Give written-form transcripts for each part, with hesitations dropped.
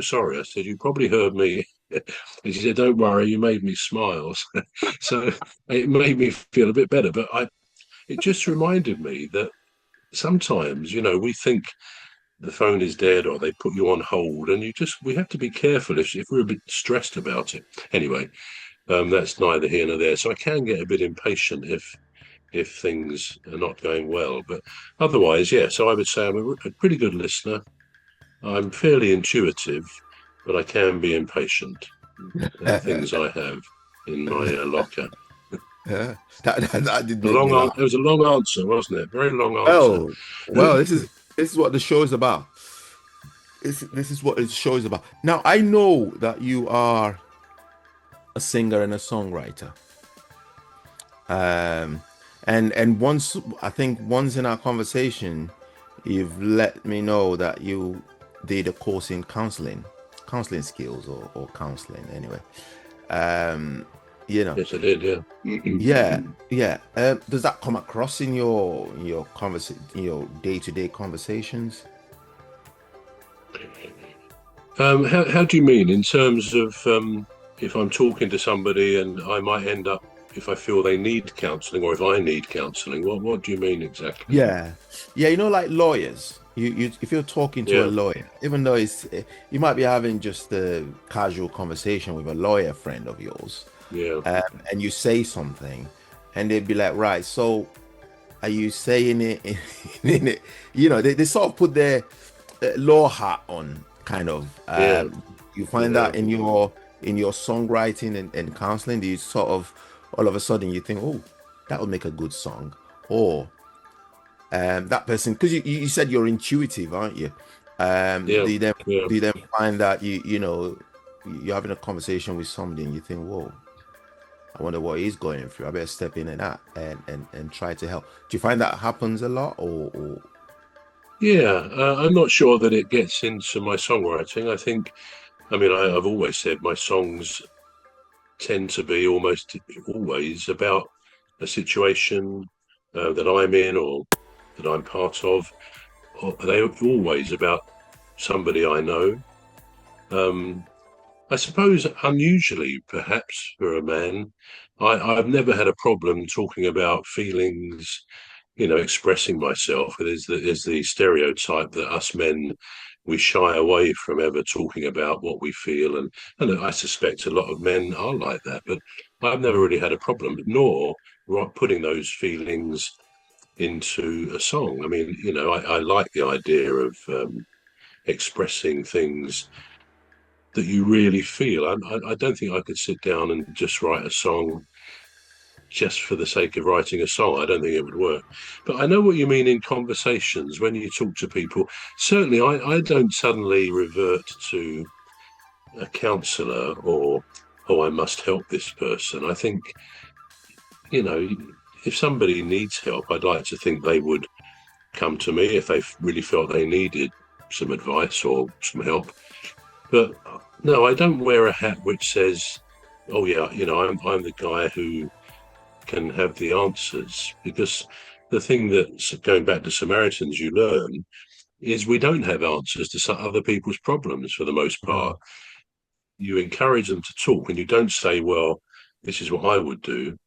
so sorry. I said, you probably heard me. And she said, don't worry, you made me smile. So it made me feel a bit better. But it just reminded me that sometimes, we think the phone is dead or they put you on hold, and we have to be careful if we're a bit stressed about it. Anyway, that's neither here nor there. So I can get a bit impatient if things are not going well. But otherwise, yeah. So I would say I'm a pretty good listener. I'm fairly intuitive, but I can be impatient. Things I have in my locker. Yeah, that did make me It laugh. was a long answer, wasn't it? Very long answer. Well, this is what the show is about. This is what the show is about. Now I know that you are a singer and a songwriter. Um, and once I think once in our conversation, you've let me know that you did a course in counseling skills or counseling anyway. Um, you know, Yes, I did. Yeah. yeah, yeah. Does that come across in your day-to-day conversations? How do you mean in terms of if I'm talking to somebody and I might end up if I feel they need counselling or if I need counselling? What do you mean exactly? Yeah, yeah. Like lawyers, you if you're talking to a Yeah, lawyer, even though you might be having just a casual conversation with a lawyer friend of yours, yeah, and you say something, and they'd be like, right, so are you saying it in it? They sort of put their law hat on, kind of. yeah, You find yeah. that in your songwriting and counseling, do you sort of all of a sudden you think, oh, that would make a good song, or that person, because you said you're intuitive, aren't you? Yeah, Do you then yeah. find that you're having a conversation with somebody and you think, whoa, I wonder what he's going through. I better step in and that and try to help. Do you find that happens a lot, or Yeah, I'm not sure that it gets into my songwriting. I mean, I've always said my songs tend to be almost always about a situation that I'm in or that I'm part of. Or they're always about somebody I know. Um, I suppose unusually, perhaps for a man, I've never had a problem talking about feelings, expressing myself. There's the stereotype that us men, we shy away from ever talking about what we feel, and I suspect a lot of men are like that. But I've never really had a problem, nor putting those feelings into a song. I mean, I like the idea of expressing things that you really feel. I don't think I could sit down and just write a song just for the sake of writing a song. I don't think it would work. But I know what you mean in conversations when you talk to people. Certainly, I don't suddenly revert to a counsellor or, oh, I must help this person. I think, you know, if somebody needs help, I'd like to think they would come to me if they really felt they needed some advice or some help. But no, I don't wear a hat which says, "Oh yeah, I'm the guy who can have the answers." Because the thing that's going back to Samaritans, you learn is we don't have answers to some other people's problems for the most part. Mm. You encourage them to talk, and you don't say, "Well, this is what I would do,"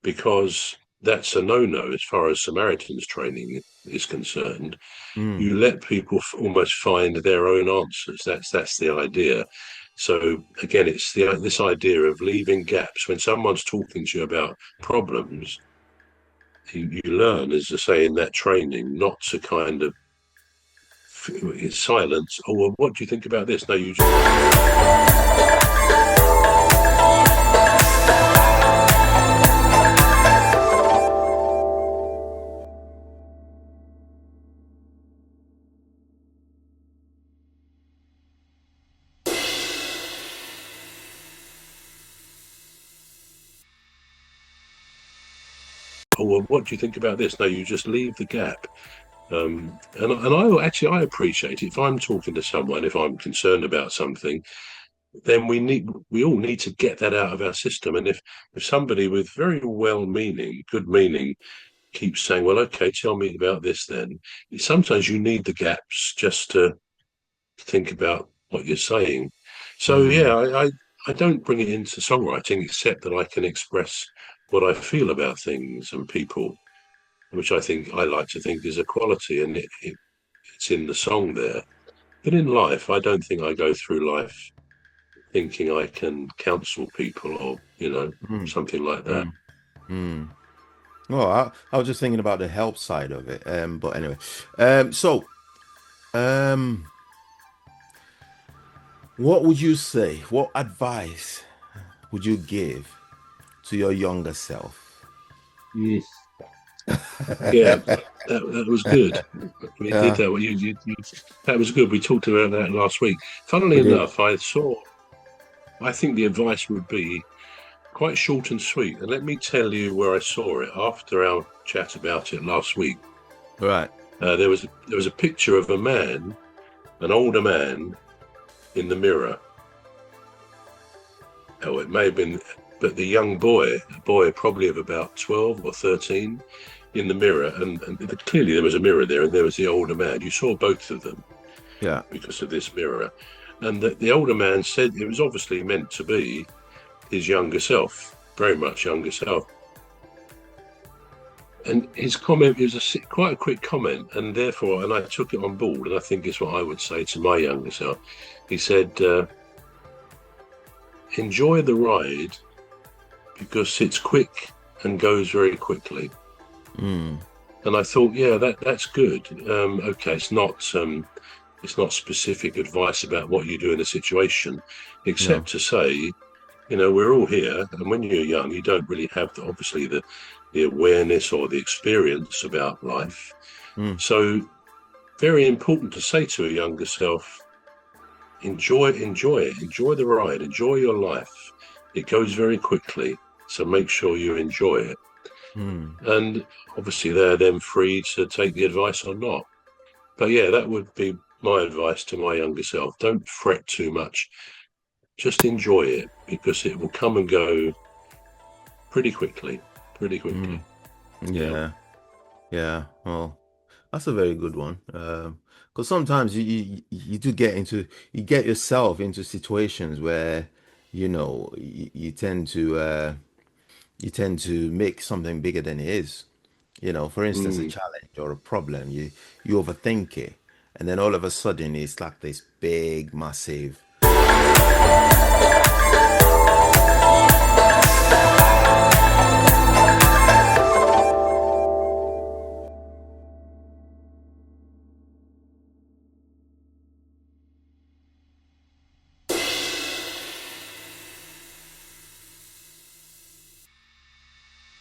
because that's a no-no as far as Samaritans training is concerned. Mm. You let people almost find their own answers. That's the idea. So again, it's this idea of leaving gaps when someone's talking to you about problems. You learn, as I say in that training, not to kind of silence. Oh, well, what do you think about this? No, you just. Oh, well, what do you think about this? No, you just leave the gap. And I appreciate it. If I'm talking to someone, if I'm concerned about something, then we all need to get that out of our system. And if somebody with very good meaning, keeps saying, "Well, okay, tell me about this," then sometimes you need the gaps just to think about what you're saying. So Mm, yeah, I don't bring it into songwriting except that I can express what I feel about things and people, which I like to think is a quality, and it's in the song there. But in life, I don't think I go through life thinking I can counsel people or, mm, something like that. mm, mm. Well, I was just thinking about the help side of it. But anyway, so um, what would you say? What advice would you give to your younger self? Mm. Yeah, that was good. We did Yeah, that. That was good. We talked about that last week. Funnily we did. enough, I think the advice would be quite short and sweet. And let me tell you where I saw it after our chat about it last week. Right. There was a picture of a man, an older man, in the mirror. Oh, it may have been, but the young boy, a boy probably of about 12 or 13, in the mirror, and clearly there was a mirror there, and there was the older man. You saw both of them Yeah. because of this mirror, and the older man said it was obviously meant to be his younger self, very much younger self. And his comment was quite a quick comment, and therefore, and I took it on board, and I think it's what I would say to my younger self. He said, "Enjoy the ride because it's quick and goes very quickly." Mm, And I thought, yeah, that's good. Okay, it's not specific advice about what you do in a situation, no. except to say, we're all here, and when you're young, you don't really have obviously the awareness or the experience about life. Mm, So, very important to say to a younger self, enjoy it, enjoy the ride, enjoy your life. It goes very quickly, so make sure you enjoy it. mm. And obviously, they're then free to take the advice or not. But yeah, that would be my advice to my younger self. Don't fret too much. Just enjoy it because it will come and go pretty quickly. Pretty Mm. quickly. Yeah. Yeah. Yeah. Well, that's a very good one. Because sometimes you do you get yourself into situations where you tend to make something bigger than it is. For instance, a Mm. challenge or a problem, you overthink it, and then all of a sudden it's like this big, massive